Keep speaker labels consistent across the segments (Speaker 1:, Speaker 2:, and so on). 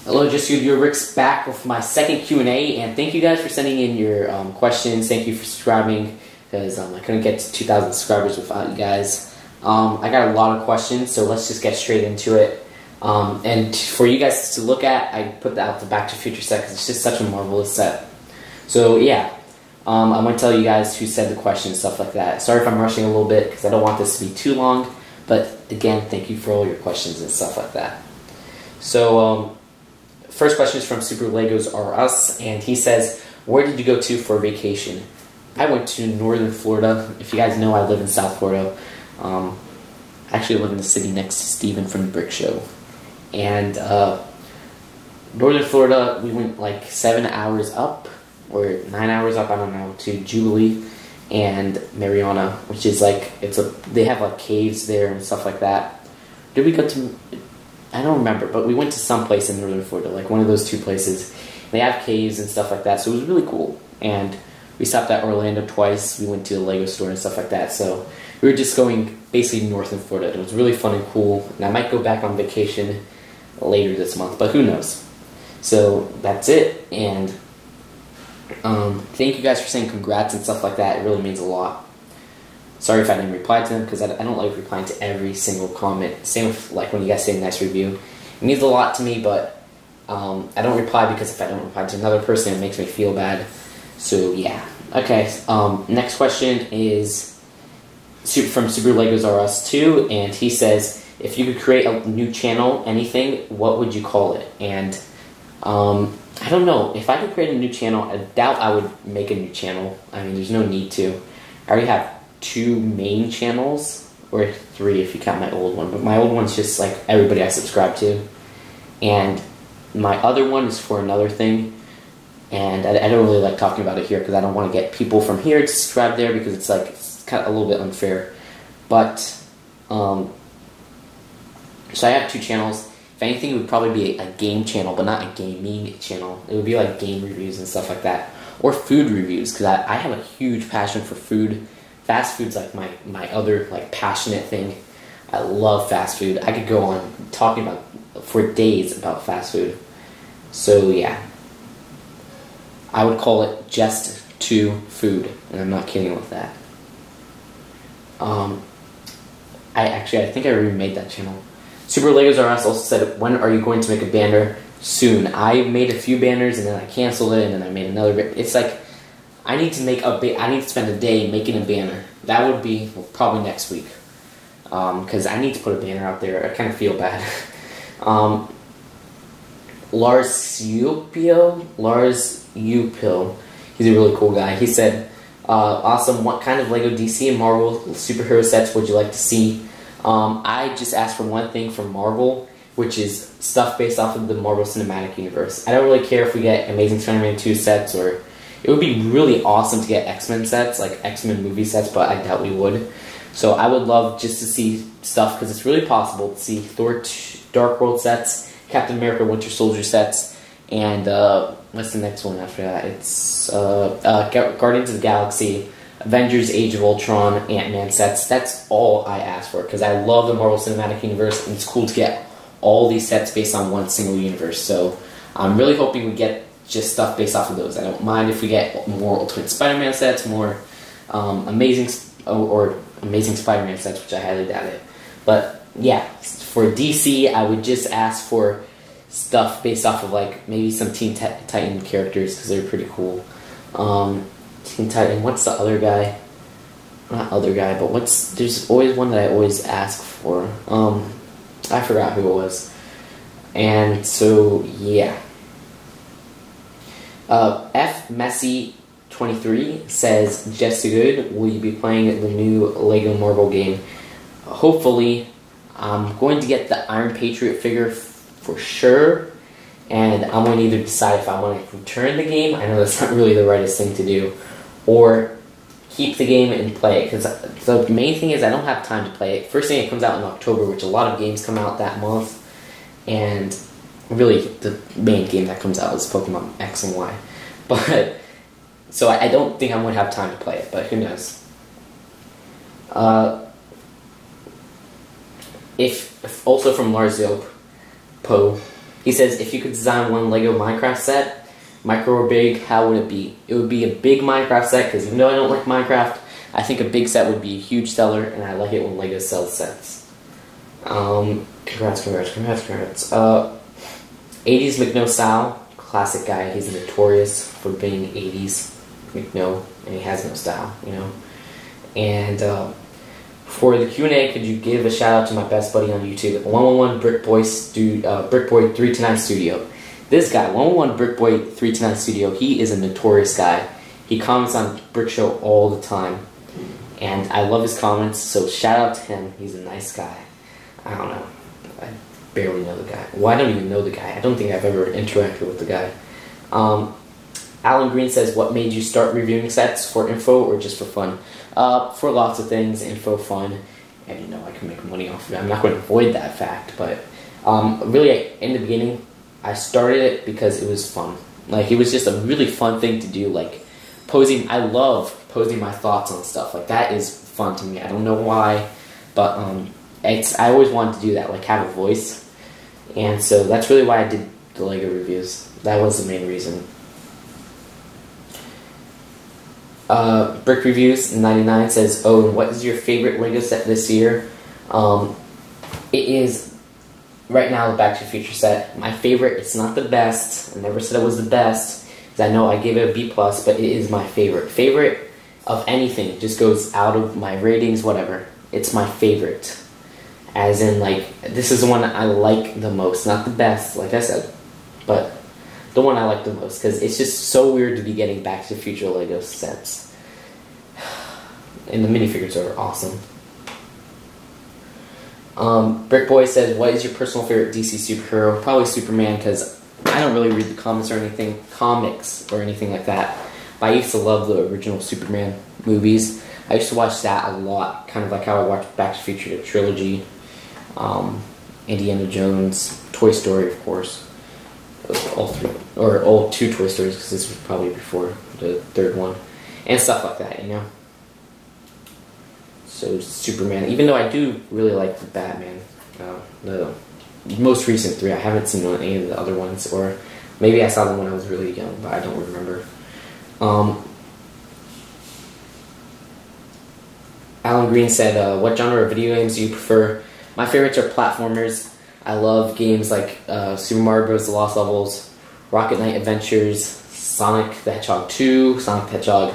Speaker 1: Hello, just your Rick's back with my second Q&A, and thank you guys for sending in your questions. Thank you for subscribing, because I couldn't get to 2,000 subscribers without you guys. I got a lot of questions, so let's just get straight into it. And for you guys to look at, I put out the Back to the Future set because it's just such a marvelous set. So yeah, I'm going to tell you guys who said the questions and stuff like that. Sorry if I'm rushing a little bit because I don't want this to be too long, but again, thank you for all your questions and stuff like that. So first question is from Super Legos R Us, and he says, where did you go to for vacation? I went to northern Florida. If you guys know, I live in South Florida. I actually live in the city next to Steven from the Brick Show. And northern Florida, we went like 7 hours up, or 9 hours up, I don't know, to Jubilee and Mariana, which is like, they have like caves there and stuff like that. Did we go to, I don't remember, but we went to some place in northern Florida, like one of those two places. They have caves and stuff like that, so it was really cool. And we stopped at Orlando twice. We went to the Lego store and stuff like that. So we were just going basically north in Florida. It was really fun and cool. And I might go back on vacation later this month, but who knows. So that's it. And thank you guys for saying congrats and stuff like that. It really means a lot. Sorry if I didn't reply to them, because I don't like replying to every single comment. Same with like when you guys say a nice review. It means a lot to me, but I don't reply because if I don't reply to another person, it makes me feel bad. So yeah. Okay, next question is from Super Legos R Us 2, and he says, if you could create a new channel, anything, what would you call it? And I don't know. If I could create a new channel, I doubt I would make a new channel. I mean, there's no need to. I already have 2 main channels, or 3 if you count my old one, but my old one's just like everybody I subscribe to, and my other one is for another thing. And I don't really like talking about it here because I don't want to get people from here to subscribe there, because it's like it's kind of a little bit unfair. But so I have 2 channels. If anything, it would probably be a game channel, but not a gaming channel. It would be like game reviews and stuff like that, or food reviews, because I have a huge passion for food. Fast food's like my other like passionate thing. I love fast food. I could go on talking about for days about fast food. So yeah. I would call it Just 2 Food, and I'm not kidding with that. I think I remade that channel. Super Legos R Us also said, when are you going to make a banner? Soon. I made a few banners, and then I canceled it, and then I made another. It's like I need to spend a day making a banner. That would be probably next week, because I need to put a banner out there. I kind of feel bad. Lars Upil, he's a really cool guy. He said, awesome, what kind of Lego DC and Marvel superhero sets would you like to see? I just asked for one thing from Marvel, which is stuff based off of the Marvel Cinematic Universe. I don't really care if we get Amazing Spider-Man 2 sets, or it would be really awesome to get X-Men sets, like X-Men movie sets, but I doubt we would. So I would love just to see stuff, because it's really possible to see Thor Dark World sets, Captain America Winter Soldier sets, and what's the next one after that? It's Guardians of the Galaxy, Avengers Age of Ultron, Ant-Man sets. That's all I ask for, because I love the Marvel Cinematic Universe, and it's cool to get all these sets based on one single universe. So I'm really hoping we get just stuff based off of those. I don't mind if we get more Ultimate Spider-Man sets, more Amazing Spider-Man sets, which I highly doubt it. But yeah, for DC, I would just ask for stuff based off of like maybe some Teen Titan characters, because they're pretty cool. Teen Titan, what's the other guy? Not other guy, but there's always one that I always ask for. I forgot who it was. And so yeah. F Messi 23 says, just so good, will you be playing the new Lego Marvel game? Hopefully. I'm going to get the Iron Patriot figure for sure, and I'm going to either decide if I want to return the game. I know that's not really the rightest thing to do, or keep the game and play it, because the main thing is I don't have time to play it. First thing, it comes out in October, which a lot of games come out that month, and really the main game that comes out is Pokemon X and Y. But so I don't think I'm going to have time to play it, but who knows. If also from Lars Poe, He says, if you could design one Lego Minecraft set, micro or big, how would it be? It would be a big Minecraft set, because even though I don't like Minecraft, I think a big set would be a huge seller, and I like it when Lego sells sets. Congrats. 80s McNo style, classic guy. He's notorious for being 80s McNo, and he has no style, you know. And for the Q&A, could you give a shout out to my best buddy on YouTube, 111 Brickboy329 Studio. This guy, 111 Brickboy329 Studio, he is a notorious guy. He comments on Brick Show all the time, and I love his comments, so shout out to him. He's a nice guy. I don't know. I barely know the guy. Well, I don't even know the guy. I don't think I've ever interacted with the guy. Alan Green says, what made you start reviewing sets, for info or just for fun? For lots of things, info, fun, and you know, I can make money off of it. I'm not going to avoid that fact, but really, in the beginning, I started it because it was fun. Like, it was just a really fun thing to do, like, posing. I love posing my thoughts on stuff. Like, that is fun to me. I don't know why, but I always wanted to do that, like, have a voice, and so that's really why I did the Lego reviews. That was the main reason. Brick Reviews 99 says, oh, what is your favorite Lego set this year? It is, right now, the Back to the Future set. My favorite. It's not the best. I never said it was the best, because I know I gave it a B+, but it is my favorite. Favorite of anything. It just goes out of my ratings, whatever. It's my favorite. As in, like, this is the one I like the most. Not the best, like I said, but the one I like the most, because it's just so weird to be getting Back to the Future Lego sets. And the minifigures are awesome. Brick Boy says, what is your personal favorite DC superhero? Probably Superman, because I don't really read the comics or anything like that. But I used to love the original Superman movies. I used to watch that a lot, kind of like how I watched Back to the Future, the trilogy, Indiana Jones, Toy Story, of course. All three, or all two Toy Stories, because this was probably before the third one, and stuff like that, you know. So Superman, even though I do really like the Batman, the most recent three, I haven't seen any of the other ones, or maybe I saw them when I was really young, but I don't remember. Alan Green said, what genre of video games do you prefer? My favorites are platformers. I love games like Super Mario Bros. The Lost Levels, Rocket Knight Adventures, Sonic the Hedgehog 2, Sonic the Hedgehog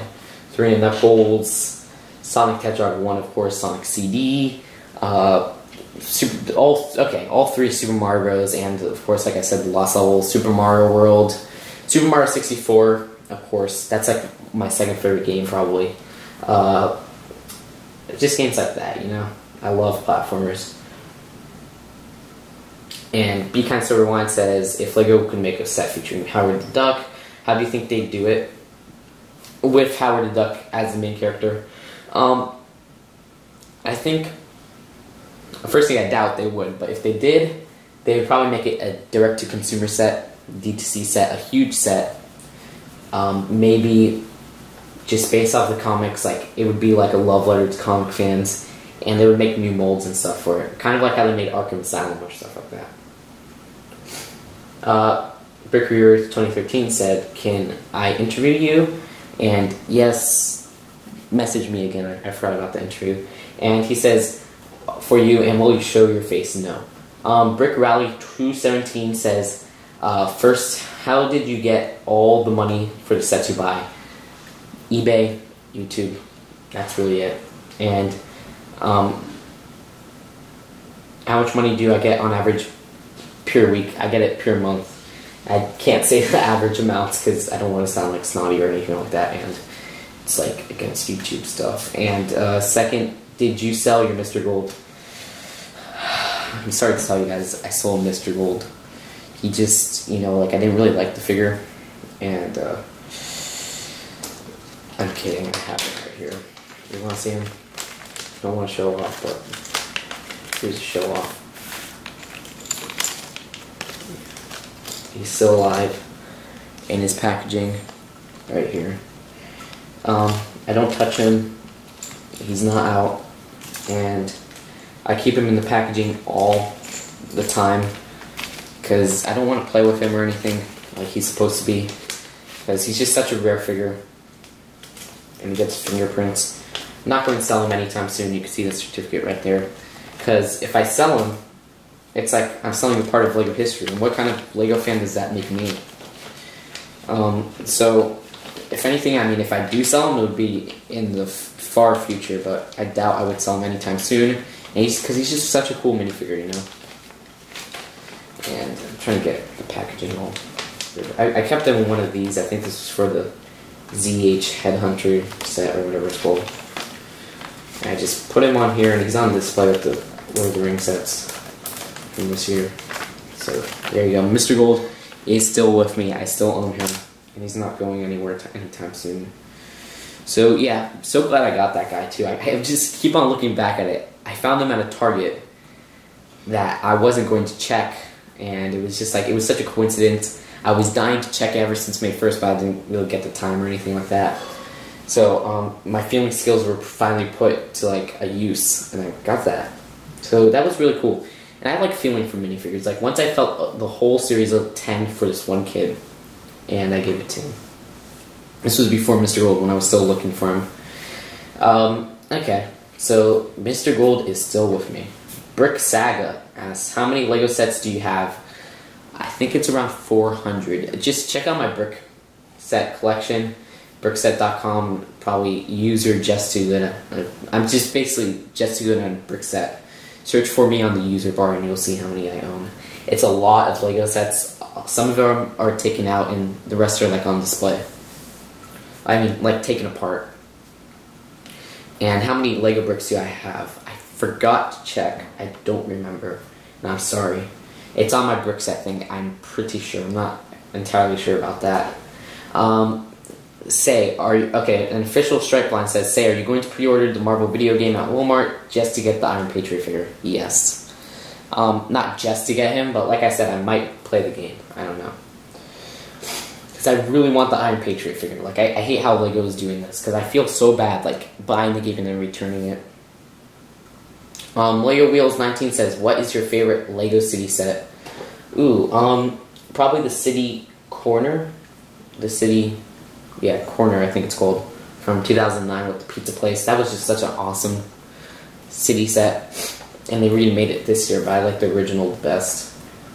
Speaker 1: 3 and Knuckles, Sonic the Hedgehog 1, of course, Sonic CD, all three Super Mario Bros. And, of course, like I said, the Lost Levels, Super Mario World, Super Mario 64, of course. That's like my second favorite game, probably. Just games like that, you know. I love platformers. And Be Kind So Rewind says, if Lego could make a set featuring Howard the Duck, how do you think they'd do it with Howard the Duck as the main character? I think, first thing, I doubt they would, but if they did, they would probably make it a direct-to-consumer set, D2C set, a huge set, maybe just based off the comics. Like, it would be like a love letter to comic fans, and they would make new molds and stuff for it, kind of like how they made Arkham Asylum or stuff like that. Brick Reader 2013 said, can I interview you? And yes, message me again, I forgot about the interview. And he says, for you, and will you show your face? No. Brick Rally 217 says, first, how did you get all the money for the sets you buy? eBay, YouTube, that's really it. And how much money do I get on average per week? I get it per month. I can't say the average amounts because I don't want to sound like snotty or anything like that, and it's like against YouTube stuff. And second, did you sell your Mr. Gold? I'm sorry to tell you guys, I sold Mr. Gold. He just, you know, like, I didn't really like the figure, and I'm kidding, I have it right here. You want to see him? I don't want to show off, but here's a show off. He's still alive in his packaging right here. I don't touch him. He's not out, and I keep him in the packaging all the time because I don't want to play with him or anything like he's supposed to be, because he's just such a rare figure, and he gets fingerprints. I'm not going to sell him anytime soon. You can see the certificate right there, because if I sell him, it's like I'm selling a part of LEGO history, and what kind of LEGO fan does that make me? So, if anything, I mean, if I do sell him, it would be in the far future, but I doubt I would sell him anytime soon, and because he's just such a cool minifigure, you know? And I'm trying to get the packaging all. I kept him in one of these. I think this is for the ZH Headhunter set, or whatever it's called. And I just put him on here, and he's on display with the Lord of the Rings sets from this year. So, there you go. Mr. Gold is still with me. I still own him, and he's not going anywhere anytime soon. So yeah, I'm so glad I got that guy too. I just keep on looking back at it. I found him at a Target that I wasn't going to check, and it was just like, it was such a coincidence. I was dying to check ever since May 1st, but I didn't really get the time or anything like that. So my feeling skills were finally put to like a use, and I got that. So that was really cool. And I like feeling for minifigures. Like, once I felt the whole series of 10 for this one kid, and I gave it to him. This was before Mr. Gold, when I was still looking for him. Okay, so Mr. Gold is still with me. Brick Saga asks, how many LEGO sets do you have? I think it's around 400. Just check out my brick set collection, brickset.com, probably user just2good. I'm just basically just2good on brick set. Search for me on the user bar and you'll see how many I own. It's a lot of LEGO sets. Some of them are taken out and the rest are like on display. I mean, like taken apart. And how many LEGO bricks do I have? I forgot to check. I don't remember. And I'm sorry. It's on my brick set thing. I'm pretty sure. I'm not entirely sure about that. Okay, an official strike line says, are you going to pre-order the Marvel video game at Walmart just to get the Iron Patriot figure? Yes. Not just to get him, but like I said, I might play the game. I don't know. Because I really want the Iron Patriot figure. Like, I hate how LEGO is doing this, because I feel so bad, like, buying the game and then returning it. Lego Wheels 19 says, what is your favorite LEGO City set? Ooh, probably the City Corner. The City... Yeah, Corner, I think it's called, from 2009 with the pizza place. That was just such an awesome city set, and they remade it this year, but I like the original the best.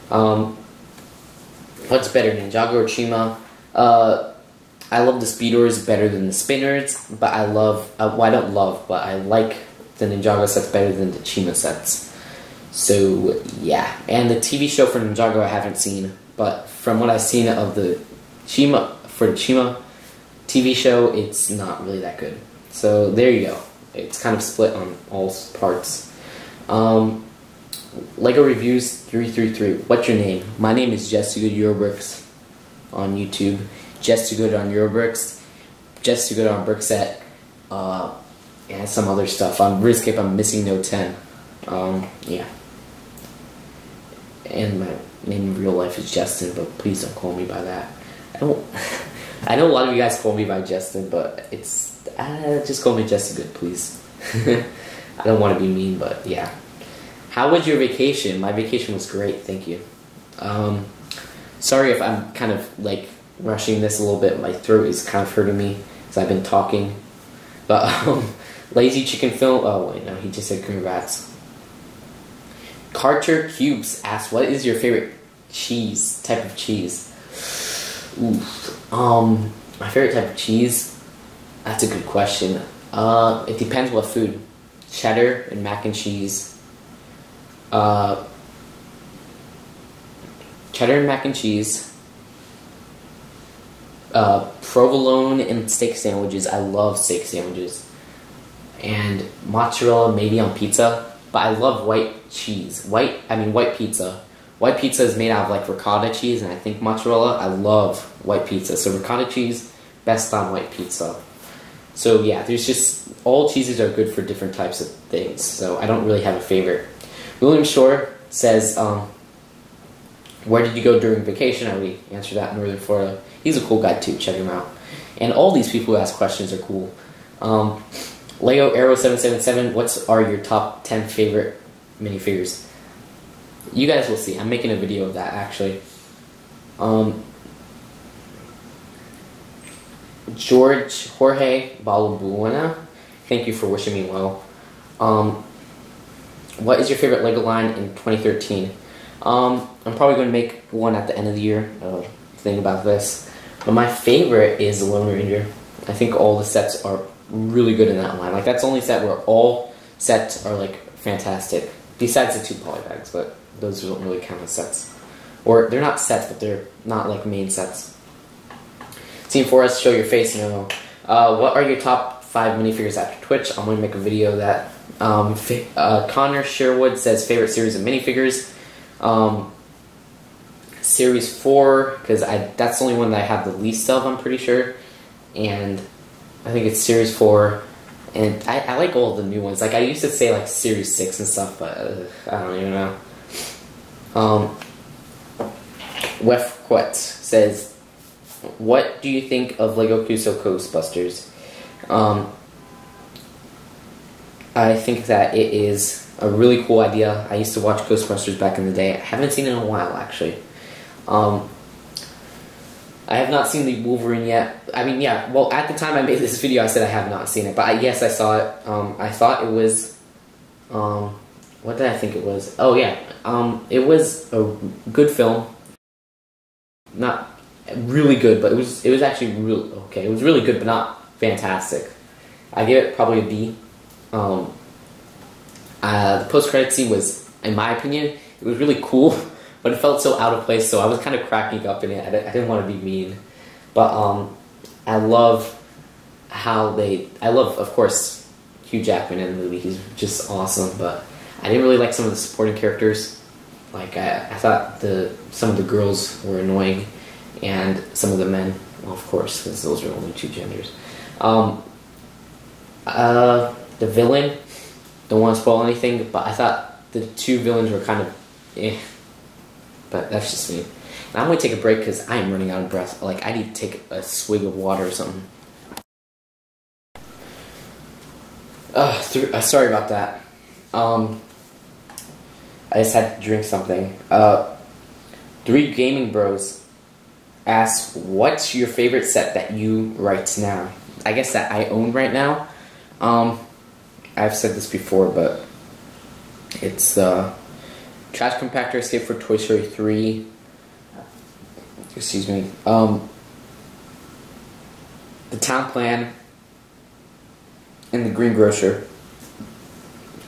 Speaker 1: What's better, Ninjago or Chima? I love the Speeders better than the Spinners, but I like the Ninjago sets better than the Chima sets. So, yeah. And the TV show for Ninjago I haven't seen, but from what I've seen of the Chima TV show, it's not really that good. So there you go. It's kind of split on all parts. Lego Reviews 333. What's your name? My name is just2good Eurobricks on YouTube. Just2good on Eurobricks. Just2good on Brickset. And some other stuff. On Riscape, I'm missing no 10. Yeah. And my name in real life is Justin, but please don't call me by that. I know a lot of you guys call me by Justin, but it's just call me just2good, please. I don't want to be mean, but yeah. How was your vacation? My vacation was great, thank you. Sorry if I'm kind of like rushing this a little bit. My throat is kind of hurting me because I've been talking. But Lazy Chicken Film. Oh wait, no, he just said congrats. Carter Cubes asks, what is your favorite type of cheese? Ooh. My favorite type of cheese? That's a good question. It depends what food. Cheddar and mac and cheese. Cheddar and mac and cheese. Provolone and steak sandwiches. I love steak sandwiches. And mozzarella maybe on pizza. But I love white cheese. White pizza. White pizza is made out of like ricotta cheese and I think mozzarella. I love white pizza. So ricotta cheese, best on white pizza. So yeah, there's just, all cheeses are good for different types of things. So I don't really have a favorite. William Shore says, where did you go during vacation? I already answered that in Northern Florida. He's a cool guy too, check him out. And all these people who ask questions are cool. Lego Arrow 777, what are your top 10 favorite minifigures? You guys will see. I'm making a video of that, actually. Jorge Balbuena, thank you for wishing me well. What is your favorite LEGO line in 2013? I'm probably going to make one at the end of the year. Think about this. But my favorite is the Lone Ranger. I think all the sets are really good in that line. Like, that's the only set where all sets are like fantastic. Besides the 2 polybags, but those don't really count as sets. Or they're not sets, but they're not like main sets. Team Forest, show your face. No. What are your top 5 minifigures after Twitch? I'm going to make a video of that. Connor Sherwood says favorite series of minifigures. Series 4, because that's the only one that I have the least of, I'm pretty sure. And I think it's Series 4. And I like all the new ones. Like, I used to say like Series 6 and stuff, but I don't even know. Wefquet says, what do you think of Lego Cuso Ghostbusters? I think that it is a really cool idea. I used to watch Ghostbusters back in the day. I haven't seen it in a while, actually. I have not seen the Wolverine yet. I mean, yeah, well, at the time I made this video, I said I have not seen it. But yes, I saw it. I thought it was... what did I think it was? Oh, yeah. It was a good film. Not really good, but it was actually really... Okay, it was really good, but not fantastic. I give it probably a B. The post-credit scene was, in my opinion, it was really cool. But it felt so out of place, so I was kind of cracking up in it. I didn't want to be mean. But I love how I love, of course, Hugh Jackman in the movie. He's just awesome. But I didn't really like some of the supporting characters. Like, I thought some of the girls were annoying. And some of the men, well, of course, because those are only 2 genders. The villain, don't want to spoil anything, but I thought the 2 villains were kind of eh. But that's just me. And I'm going to take a break because I am running out of breath. Like, I need to take a swig of water or something. Sorry about that. I just had to drink something. 3 Gaming Bros asks, what's your favorite set that you right now? I guess that I own right now. I've said this before, but it's the Trash Compactor Escape for Toy Story 3. Excuse me. The Town Plan and the Green Grocer.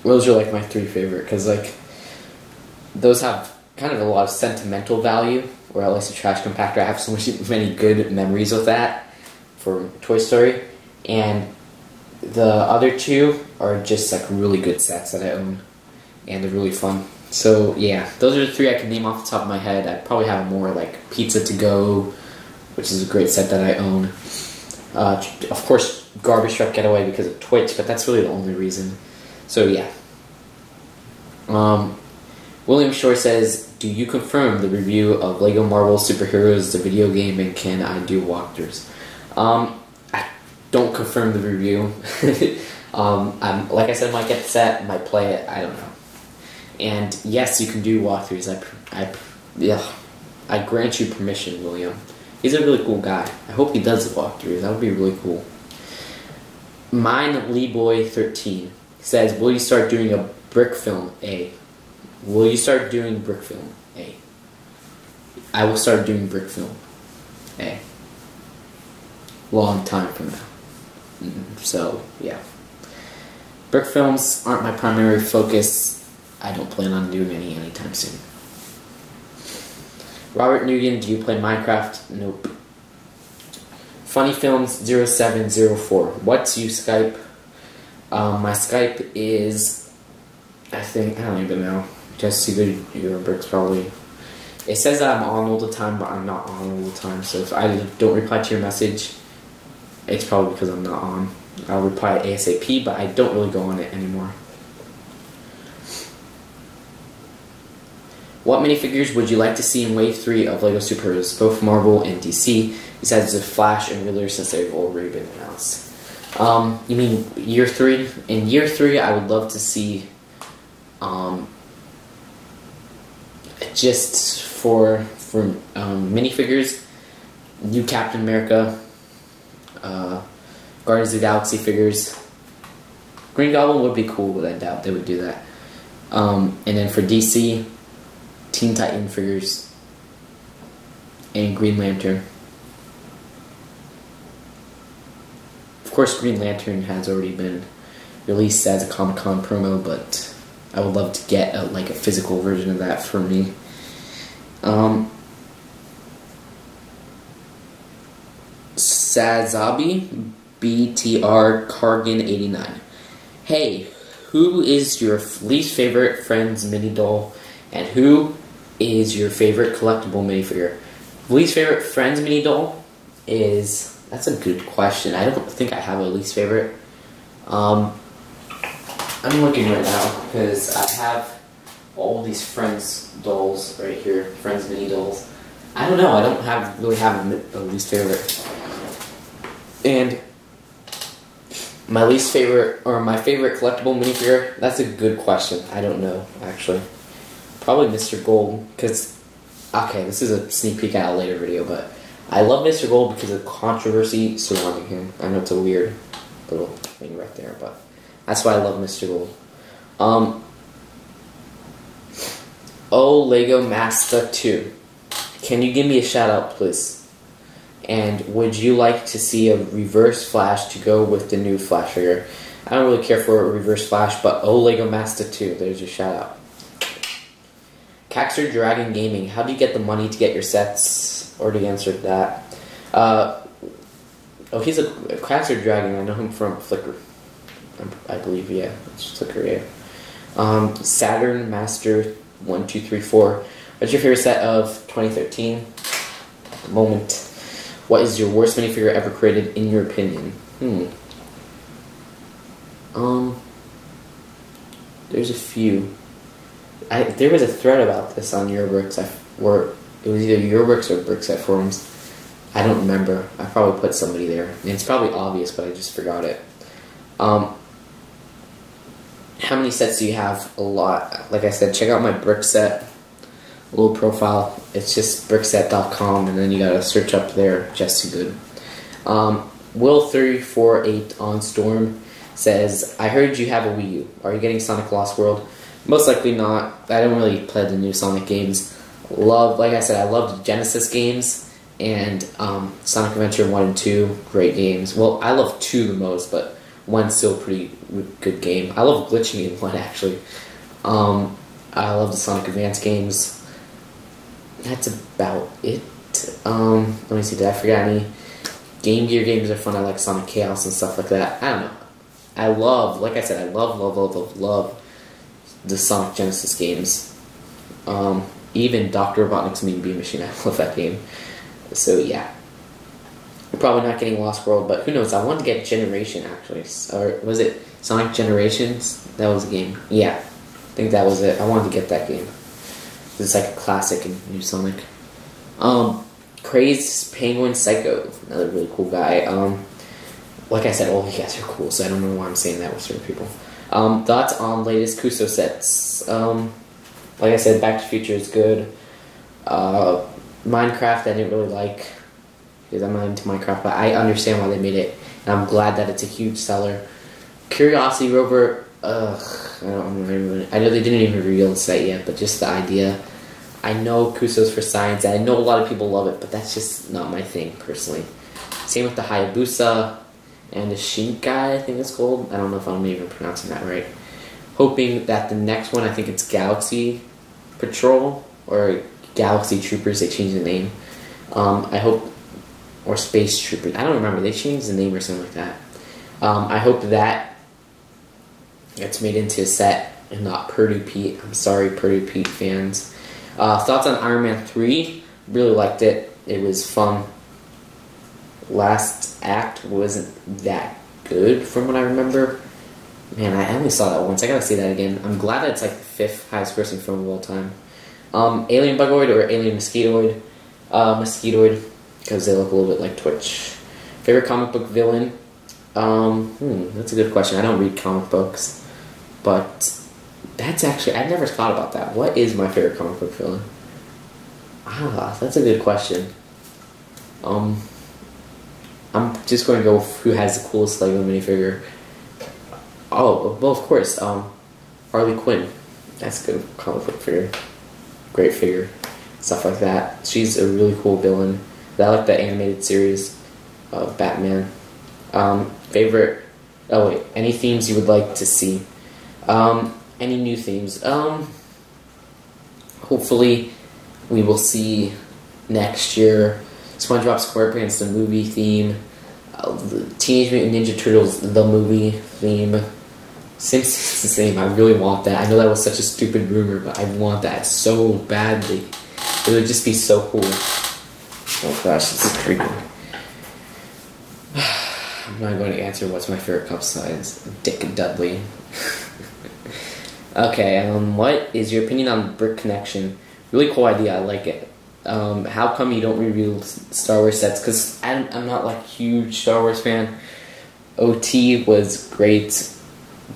Speaker 1: Those are like my 3 favorite, because like those have kind of a lot of sentimental value. Or at least the Trash Compactor, I have so many good memories with that for Toy Story. And the other 2 are just like really good sets that I own, and they're really fun. So yeah, those are the 3 I can name off the top of my head. I probably have more, like Pizza to Go, which is a great set that I own. Of course, Garbage Truck Getaway because of Twitch, but that's really the only reason. So yeah. William Shore says, do you confirm the review of Lego Marvel Superheroes, the video game, and can I do walkthroughs? I don't confirm the review. Like I said, I might get the set, might play it, I don't know. And yes, you can do walkthroughs. I grant you permission, William. He's a really cool guy. I hope he does the walkthroughs. That would be really cool. Mine Leeboy13 says, will you start doing a brick film? A. Will you start doing brick film? A. I will start doing brick film. A. Long time from now. So, yeah. Brick films aren't my primary focus. I don't plan on doing any anytime soon. Robert Nugent, do you play Minecraft? Nope. Funny Films 0704. What's you Skype? My Skype is, I don't even know. Just see the your bricks probably. It says that I'm on all the time, but I'm not on all the time. So if I don't reply to your message, it's probably because I'm not on. I'll reply ASAP, but I don't really go on it anymore. What minifigures would you like to see in Wave 3 of LEGO Superheroes, both Marvel and DC, besides the Flash and Riddler since they've already been announced? You mean Year 3? In Year 3, I would love to see just for minifigures, new Captain America, Guardians of the Galaxy figures. Green Goblin would be cool, but I doubt they would do that. And then for DC, Teen Titan figures and Green Lantern. Of course, Green Lantern has already been released as a Comic-Con promo, but I would love to get a physical version of that for me. Sazabi BTR Cargan 89. Hey, who is your least favorite Friends mini doll, and who is your favorite collectible minifigure? Least favorite Friends mini doll is... That's a good question. I don't think I have a least favorite. I'm looking right now because I have all these Friends dolls right here, Friends mini dolls. I don't know. I don't really have a least favorite. And my least favorite or my favorite collectible minifigure. That's a good question. I don't know actually. Probably Mr. Gold because okay, this is a sneak peek at a later video, but. I love Mr. Gold because of the controversy surrounding him. I know it's a weird little thing right there, but that's why I love Mr. Gold. Oh, Lego Master 2. Can you give me a shout out, please? And would you like to see a reverse Flash to go with the new Flash figure? I don't really care for a reverse Flash, but oh, Lego Master 2. There's your shout out. Caxter Dragon Gaming. How do you get the money to get your sets? Already answered that. Oh, he's a Caxter Dragon. I know him from Flickr. I believe, yeah. It's Flickr, yeah. Saturn Master 1234. What's your favorite set of 2013? Moment. What is your worst minifigure ever created, in your opinion? There's a few. There was a thread about this on Eurobricks, where it was either Eurobricks or Brickset forums. I don't remember. I probably put somebody there. And it's probably obvious, but I just forgot it. How many sets do you have? A lot. Like I said, check out my Brickset little profile. It's just brickset.com, and then you gotta search up there, just too good. Will348 on Storm says, I heard you have a Wii U. Are you getting Sonic Lost World? Most likely not. I don't really play the new Sonic games. Like I said, I love the Genesis games, and Sonic Adventure 1 and 2, great games. Well, I love 2 the most, but 1's still a pretty good game. I love glitching in 1, actually. I love the Sonic Advance games. That's about it. Let me see, did I forget any? Game Gear games are fun. I like Sonic Chaos and stuff like that. I don't know. I love, like I said, I love the Sonic Genesis games. Even Dr. Robotnik's Mean Bean Machine, I love that game. So yeah. Probably not getting Lost World, but who knows, I wanted to get Generation actually. Or was it Sonic Generations? That was a game. Yeah, I think that was it. I wanted to get that game. It's like a classic in New Sonic. Crazed Penguin Psycho, another really cool guy. Like I said, all you guys are cool, so I don't know why I'm saying that with certain people. Thoughts on latest Kuso sets? Like I said, Back to the Future is good. Minecraft I didn't really like, because I'm not into Minecraft, but I understand why they made it, and I'm glad that it's a huge seller. Curiosity Rover, I know they didn't even reveal the set yet, but just the idea. I know Kuso's for science, and I know a lot of people love it, but that's just not my thing, personally. Same with the Hayabusa and the Shinkai, I think it's called. I don't know if I'm even pronouncing that right. Hoping that the next one, I think it's Galaxy Patrol, or Galaxy Troopers, they changed the name. I hope, or Space Troopers, I don't remember, they changed the name or something like that. I hope that gets made into a set and not Purdue Pete. I'm sorry, Purdue Pete fans. Thoughts on Iron Man 3? Really liked it. It was fun. Last act wasn't that good from what I remember. Man, I only saw that once. I gotta see that again. I'm glad that it's like the 5th highest grossing film of all time. Alien Bugoid or Alien Mosquitoid? Mosquitoid, because they look a little bit like Twitch. Favorite comic book villain? That's a good question. I don't read comic books, but that's actually, I've never thought about that. What is my favorite comic book villain? That's a good question. I'm just going to go with who has the coolest Lego minifigure. Oh, well, of course, Harley Quinn. That's a good comic book figure. Great figure. Stuff like that. She's a really cool villain. I like the animated series of Batman. Favorite... Oh, wait. Any themes you would like to see? Any new themes? Hopefully, we will see next year SpongeBob SquarePants, the movie theme. Teenage Mutant Ninja Turtles, the movie theme. Simpsons theme. I really want that. I know that was such a stupid rumor, but I want that so badly. It would just be so cool. Oh gosh, this is creepy. I'm not going to answer what's my favorite cup size. Dick Dudley. Okay, what is your opinion on Brick Connection? Really cool idea, I like it. How come you don't review Star Wars sets? Because I'm not like a huge Star Wars fan. OT was great,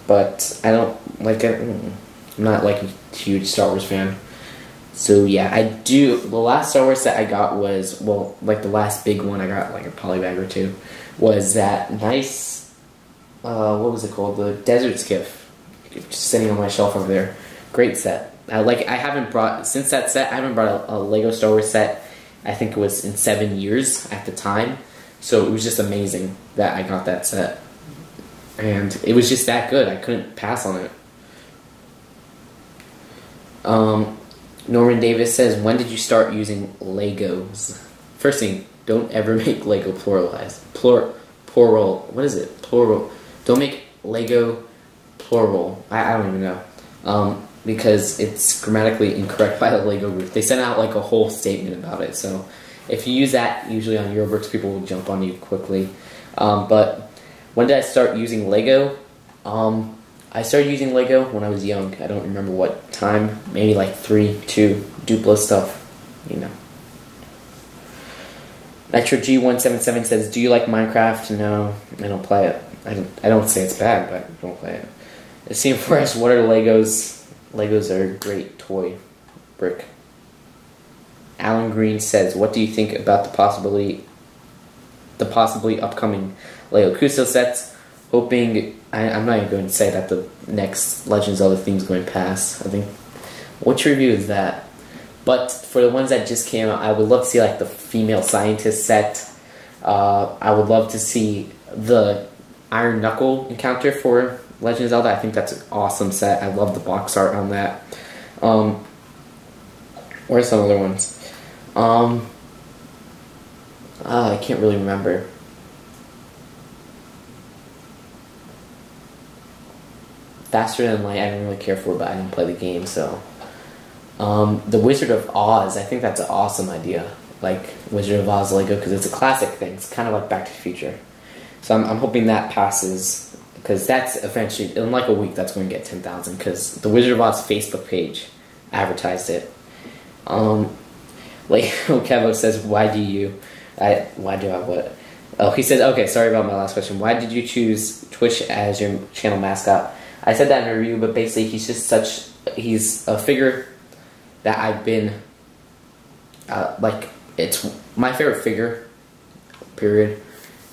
Speaker 1: but I don't like it. I'm not like a huge Star Wars fan. So yeah, I do. The last Star Wars set I got was, well, like the last big one I got, like a polybag or two, was that nice, what was it called? The Desert Skiff. Just sitting on my shelf over there. Great set. I haven't brought, since that set, I haven't brought a Lego Star Wars set, I think it was in 7 years at the time. So it was just amazing that I got that set. And it was just that good. I couldn't pass on it. Norman Davis says, when did you start using Legos? First thing, don't ever make Lego pluralized. Plural. What is it? Plural. Don't make Lego plural. I don't even know. Because it's grammatically incorrect by the Lego group. They sent out like a whole statement about it. So if you use that, usually on Eurobricks, people will jump on you quickly. But when did I start using Lego? I started using Lego when I was young. I don't remember what time. Maybe like 3, 2, Duplo stuff. You know. Nitro G177 says, do you like Minecraft? No, I don't play it. I don't say it's bad, but I don't play it. CM4S, what are Legos? Legos are a great toy. Brick. Alan Green says, what do you think about the possibly upcoming Lego Kuso sets? Hoping, I'm not even going to say that the next Legends Zelda theme is going to pass. I think, which review is that? But for the ones that just came out, I would love to see like the female scientist set. I would love to see the Iron Knuckle encounter for Legend of Zelda. I think that's an awesome set. I love the box art on that. What are some other ones? I can't really remember. Faster Than Light, I don't really care for, but I didn't play the game, so. The Wizard of Oz, I think that's an awesome idea. Like Wizard of Oz Lego, because it's a classic thing. It's kind of like Back to the Future. So I'm hoping that passes, because that's eventually, in like a week, that's going to get 10,000, because the Wizard of Oz Facebook page advertised it. Like Kevo says, why do I what? Oh, he says, okay, sorry about my last question. Why did you choose Twitch as your channel mascot? I said that in a review, but basically he's a figure that I've been, like, it's my favorite figure, period.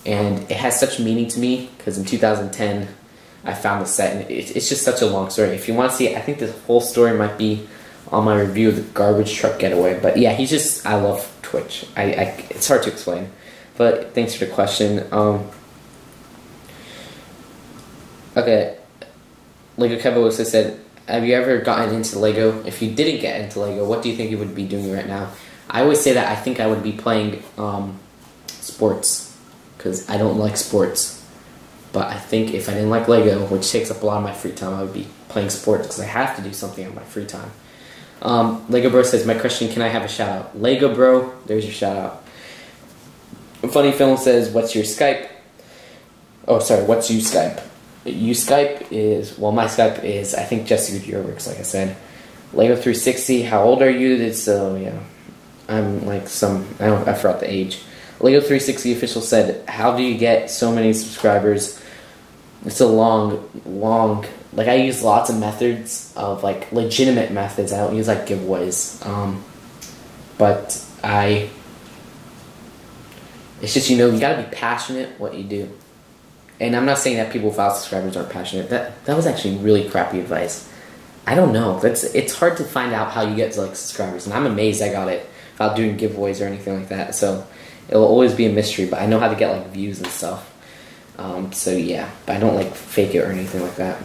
Speaker 1: And it has such meaning to me, because in 2010, I found the set, and it's just such a long story. If you want to see it, I think this whole story might be on my review of the Garbage Truck Getaway. But yeah, I love Twitch. It's hard to explain. But thanks for the question. Okay. Lego Kevo also said, have you ever gotten into Lego? If you didn't get into Lego, what do you think you would be doing right now? I always say that I think I would be playing sports, because I don't like sports. But I think if I didn't like Lego, which takes up a lot of my free time, I would be playing sports, because I have to do something on my free time. Lego Bro says, my question, can I have a shout out? Lego Bro, there's your shout out. Funny Film says, what's your Skype? Oh, sorry, what's you Skype? You Skype is, well, my Skype is, I think, just2good's works, like I said. Lego 360, how old are you? So, yeah. I'm like I forgot the age. Lego 360 official said, how do you get so many subscribers? It's a long, like, I use lots of methods of, like, legitimate methods. I don't use, like, giveaways. but it's just, you gotta be passionate what you do. And I'm not saying that people without subscribers aren't passionate. That was actually really crappy advice. I don't know. It's hard to find out how you get to like subscribers, and I'm amazed I got it without doing giveaways or anything like that. So it'll always be a mystery, but I know how to get like views and stuff. So yeah, but I don't like fake it or anything like that.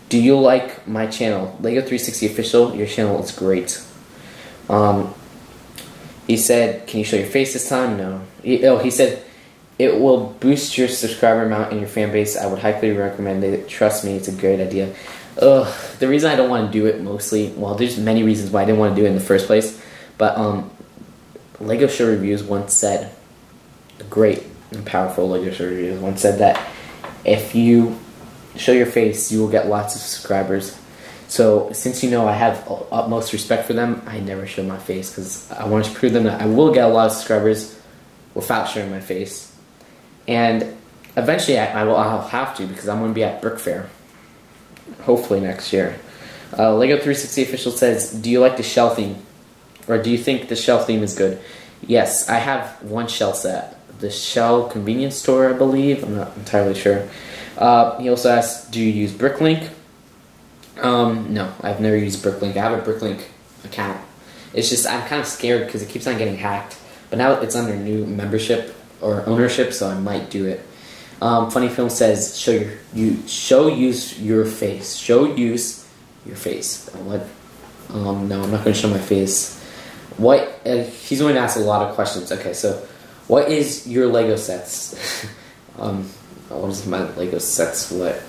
Speaker 1: Do you like my channel, Lego 360 Official? Your channel is great. He said, can you show your face this time? No. He said, it will boost your subscriber amount and your fan base. I would highly recommend it. Trust me, it's a great idea. The reason I don't want to do it mostly, well, there's many reasons why I didn't want to do it in the first place, but Lego Show Reviews once said, great and powerful Lego Show Reviews once said that if you show your face, you will get lots of subscribers. So since I have utmost respect for them, I never show my face because I want to prove them that I will get a lot of subscribers without showing my face. And eventually I'll have to, because I'm going to be at Brick Fair, hopefully next year. Lego 360 Official says, do you like the shell theme? Or do you think the shell theme is good? Yes, I have one shell set. The Shell convenience store, I believe. I'm not entirely sure. He also asked, do you use Bricklink? No, I've never used Bricklink. I have a Bricklink account. It's just, I'm kind of scared because it keeps on getting hacked. But now it's under new membership or ownership, so I might do it. Funny Film says, use your face. Show use your face. What? No, I'm not going to show my face. What? He's going to ask a lot of questions. Okay, so what is your Lego sets? What is my Lego sets? What?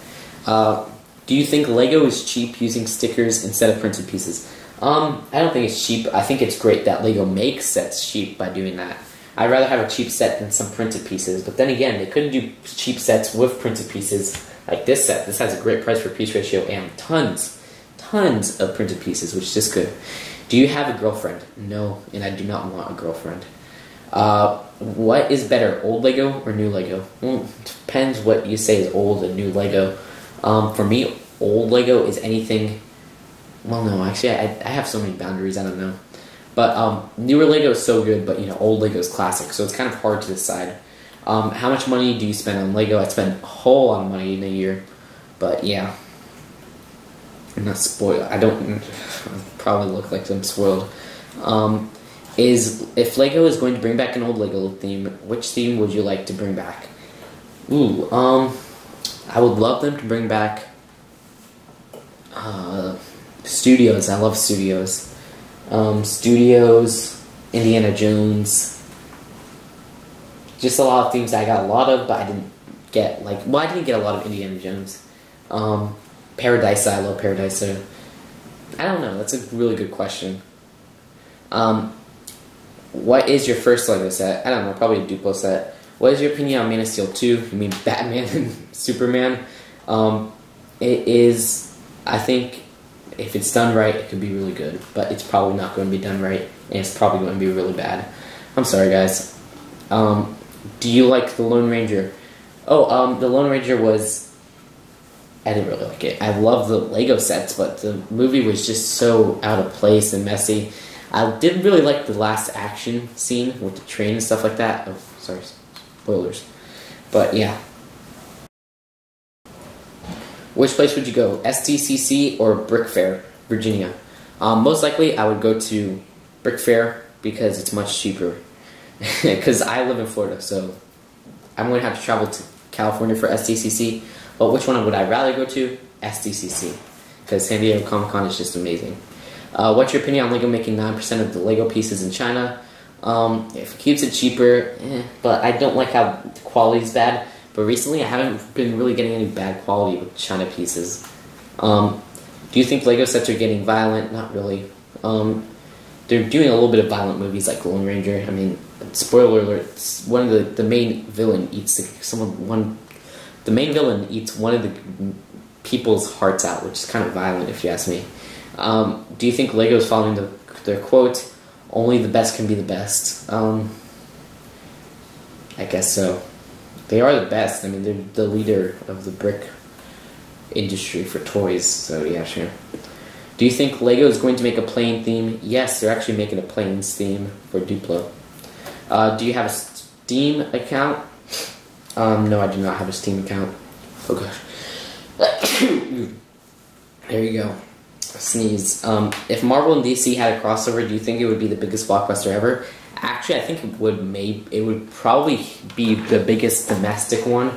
Speaker 1: Do you think Lego is cheap using stickers instead of printed pieces? I don't think it's cheap. I think it's great that Lego makes sets cheap by doing that. I'd rather have a cheap set than some printed pieces. But then again, they couldn't do cheap sets with printed pieces like this set. This has a great price per piece ratio and tons of printed pieces, which is just good. Do you have a girlfriend? No, and I do not want a girlfriend. What is better, old Lego or new Lego? Well, it depends what you say is old and new Lego. For me, old Lego is anything. Well, no, actually, I have so many boundaries. I don't know. But newer Lego is so good, but old Lego is classic, so it's kind of hard to decide. How much money do you spend on Lego? I spend a whole lot of money in a year, but yeah, I'm not spoiled. I probably look like I'm spoiled. If Lego is going to bring back an old Lego theme, which theme would you like to bring back? Ooh, I would love them to bring back Studios. I love Studios. Studios, Indiana Jones. Just a lot of themes I got a lot of, but I didn't get I didn't get a lot of Indiana Jones. Paradise, I love Paradise. I don't know. That's a really good question. What is your first Lego set? I don't know. Probably a Duplo set. What is your opinion on Man of Steel 2? You mean Batman and Superman? It is, I think, if it's done right, it could be really good. But it's probably not going to be done right, and it's probably going to be really bad. I'm sorry, guys. Do you like The Lone Ranger? Oh, The Lone Ranger was... I didn't really like it. I love the Lego sets, but the movie was just so out of place and messy. I didn't really like the last action scene with the train and stuff like that. Oh, sorry. Spoilers. But yeah. Which place would you go? STCC or Brick Fair, Virginia? Most likely I would go to Brick Fair because it's much cheaper. Because I live in Florida, so I'm going to have to travel to California for STCC. But which one would I rather go to? STCC. Because San Diego Comic-Con is just amazing. What's your opinion on Lego making 9% of the Lego pieces in China? If it keeps it cheaper, but I don't like how the quality is bad. But recently I haven't been really getting any bad quality with China pieces. Do you think Lego sets are getting violent? Not really. They're doing a little bit of violent movies like Lone Ranger. I mean, spoiler alert, one of the main villain eats the main villain eats one of the people's hearts out, which is kind of violent if you ask me. Do you think Lego is following their quote, only the best can be the best? I guess so. They are the best. I mean, they're the leader of the brick industry for toys, so yeah, sure. Do you think Lego is going to make a plane theme? Yes, they're actually making a planes theme for Duplo. Do you have a Steam account? No, I do not have a Steam account. Oh gosh. There you go. Sneeze. If Marvel and DC had a crossover, do you think it would be the biggest blockbuster ever? Actually, I think it would probably be the biggest domestic one,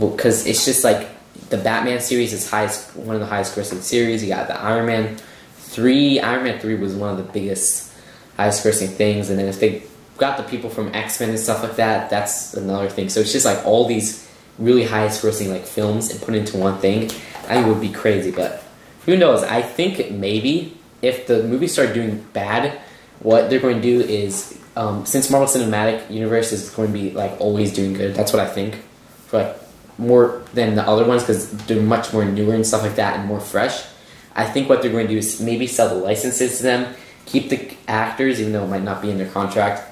Speaker 1: because it's just like the Batman series is one of the highest grossing series. You got the Iron Man 3. Iron Man 3 was one of the biggest, highest grossing things, and then if they got the people from X-Men and stuff like that, that's another thing. So it's just like all these really highest grossing like films and put into one thing. I think it would be crazy, but who knows? I think maybe if the movies start doing bad, what they're going to do is, since Marvel Cinematic Universe is going to be like always doing good, that's what I think, for like more than the other ones, because they're much more newer and stuff like that and more fresh. I think what they're going to do is maybe sell the licenses to them, keep the actors even though it might not be in their contract,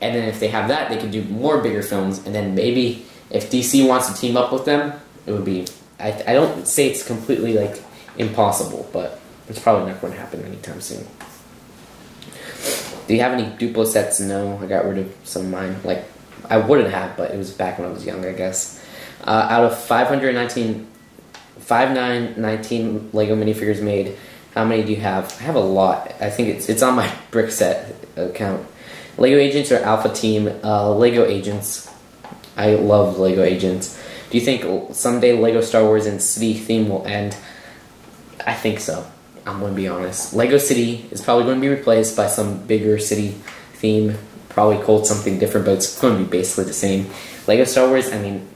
Speaker 1: and then if they have that, they can do more bigger films, and then maybe if DC wants to team up with them, it would be, I don't say it's completely like impossible, but it's probably not going to happen anytime soon. Do you have any Duplo sets? No, I got rid of some of mine. Like, I wouldn't have, but it was back when I was young, I guess. Out of 519 Lego minifigures made, how many do you have? I have a lot. I think it's on my brick set account. Lego Agents or Alpha Team? Lego Agents. I love Lego Agents. Do you think someday Lego Star Wars and City theme will end? I think so. I'm going to be honest. Lego City is probably going to be replaced by some bigger city theme, probably called something different, but it's going to be basically the same. Lego Star Wars, I mean,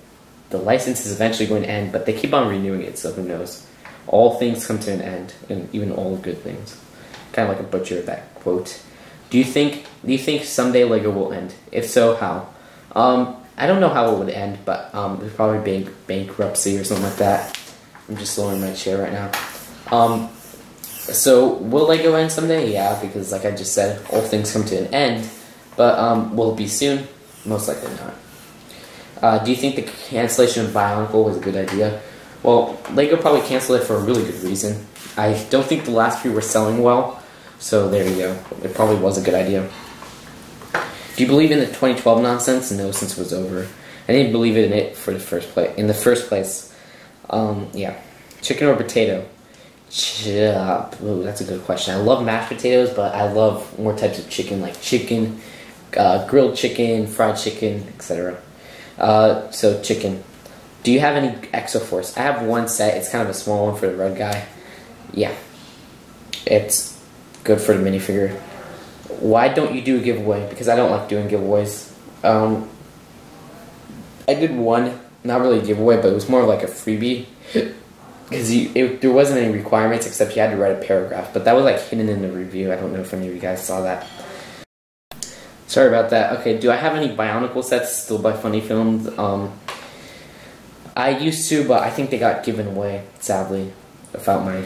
Speaker 1: the license is eventually going to end, but they keep on renewing it, so who knows. All things come to an end, and even all good things. Kind of like a butcher of that quote. Do you think someday Lego will end? If so, how? I don't know how it would end, but there's probably bankruptcy or something like that. I'm just lowering my chair right now. So, will Lego end someday? Yeah, because like I just said, all things come to an end. But will it be soon? Most likely not. Do you think the cancellation of Bionicle was a good idea? Well, Lego probably canceled it for a really good reason. I don't think the last few were selling well, so there you go. It probably was a good idea. Do you believe in the 2012 nonsense? No, since it was over. I didn't believe in it in the first place. Yeah. Chicken or potato? Ooh, that's a good question. I love mashed potatoes, but I love more types of chicken, like chicken, grilled chicken, fried chicken, etc. So chicken. Do you have any Exoforce? I have one set. It's kind of a small one for the red guy. Yeah. It's good for the minifigure. Why don't you do a giveaway? Because I don't like doing giveaways. I did one, not really a giveaway, but it was more like a freebie. Because there wasn't any requirements except you had to write a paragraph. But that was like hidden in the review. I don't know if any of you guys saw that. Sorry about that. Okay, do I have any Bionicle sets still by Funny Films? I used to, but I think they got given away, sadly, without my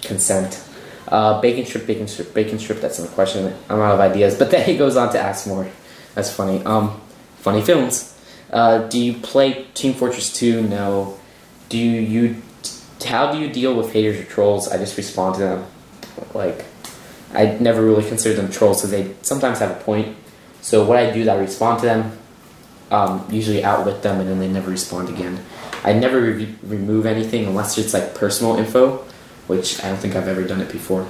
Speaker 1: consent. Bacon strip, that's no question. I'm out of ideas. But then he goes on to ask more. That's funny. Funny Films. Do you play Team Fortress 2? No. How do you deal with haters or trolls? I just respond to them. Like, I never really consider them trolls because they sometimes have a point. So what I do is I respond to them, usually outwit them, and then they never respond again. I never remove anything unless it's like personal info, which I don't think I've ever done it before.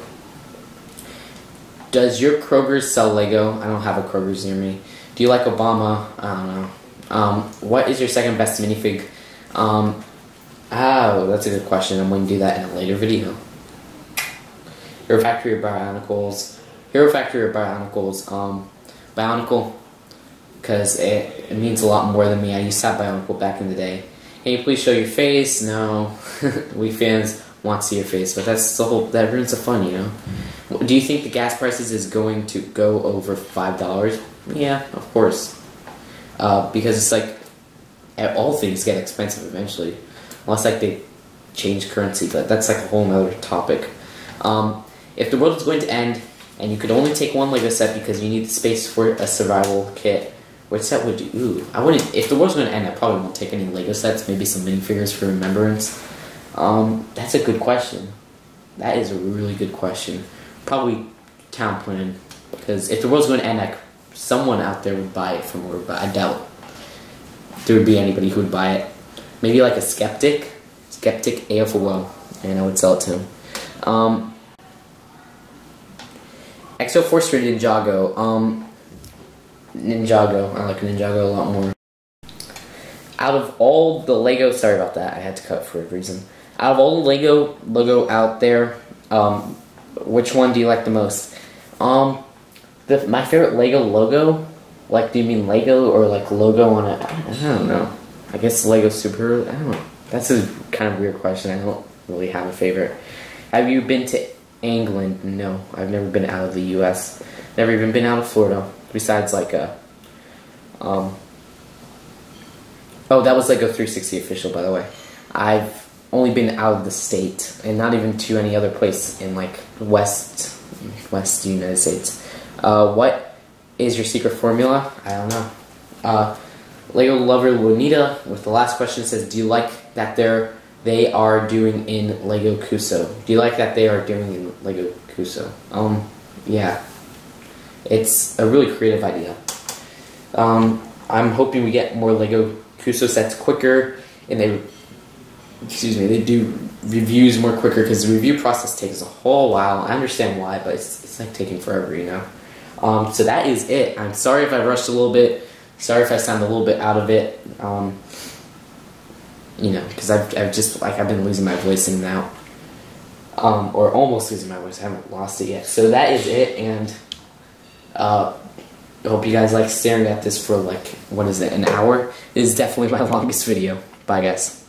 Speaker 1: Does your Kroger's sell Lego? I don't have a Kroger's near me. Do you like Obama? I don't know. What is your second best minifig? Oh, that's a good question. I'm going to do that in a later video. Hero Factory or Bionicles? Hero Factory or Bionicles? Bionicle, because it means a lot more than me. I used to have Bionicle back in the day. Can you please show your face? No. We fans want to see your face, but that's the whole, that ruins the fun, you know? Do you think the gas prices is going to go over $5? Yeah, of course. Because it's like, all things get expensive eventually. Unless like they change currency, but that's like a whole other topic. If the world is going to end, and you could only take one Lego set because you need the space for a survival kit, which set would you? Ooh, I wouldn't. If the world's going to end, I probably won't take any Lego sets. Maybe some minifigures for remembrance. That's a good question. That is a really good question. Probably town plan, because if the world's going to end, like, someone out there would buy it from Orb, but I doubt there would be anybody who would buy it. Maybe like a skeptic AFOL, and I would sell it to him. XO4 Street Ninjago. Ninjago. I like Ninjago a lot more. Out of all the Lego, sorry about that, I had to cut for a reason. Out of all the Lego logo out there, which one do you like the most? My favorite Lego logo, like, do you mean Lego or like logo on it? I don't know. I guess Lego Super, I don't know. That's a kind of weird question. I don't really have a favorite. Have you been to England? No, I've never been out of the US. Never even been out of Florida. Besides like oh, that was Lego 360 official, by the way. I've only been out of the state, and not even to any other place in like West United States. What is your secret formula? I don't know. Lego lover Lunita with the last question says, do you like that they are doing in Lego Kuso? Do you like that they are doing in Lego Kuso? Yeah. It's a really creative idea. I'm hoping we get more Lego Kuso sets quicker, and they do reviews more quicker, because the review process takes a whole while. I understand why, but it's like taking forever, you know. So that is it. I'm sorry if I rushed a little bit. Sorry if I sound a little bit out of it. You know, because I've just, like, I've been losing my voice in and out. Or almost losing my voice. I haven't lost it yet. So that is it, and I hope you guys like staring at this for, like, what is it, an hour? It is definitely my longest video. Bye, guys.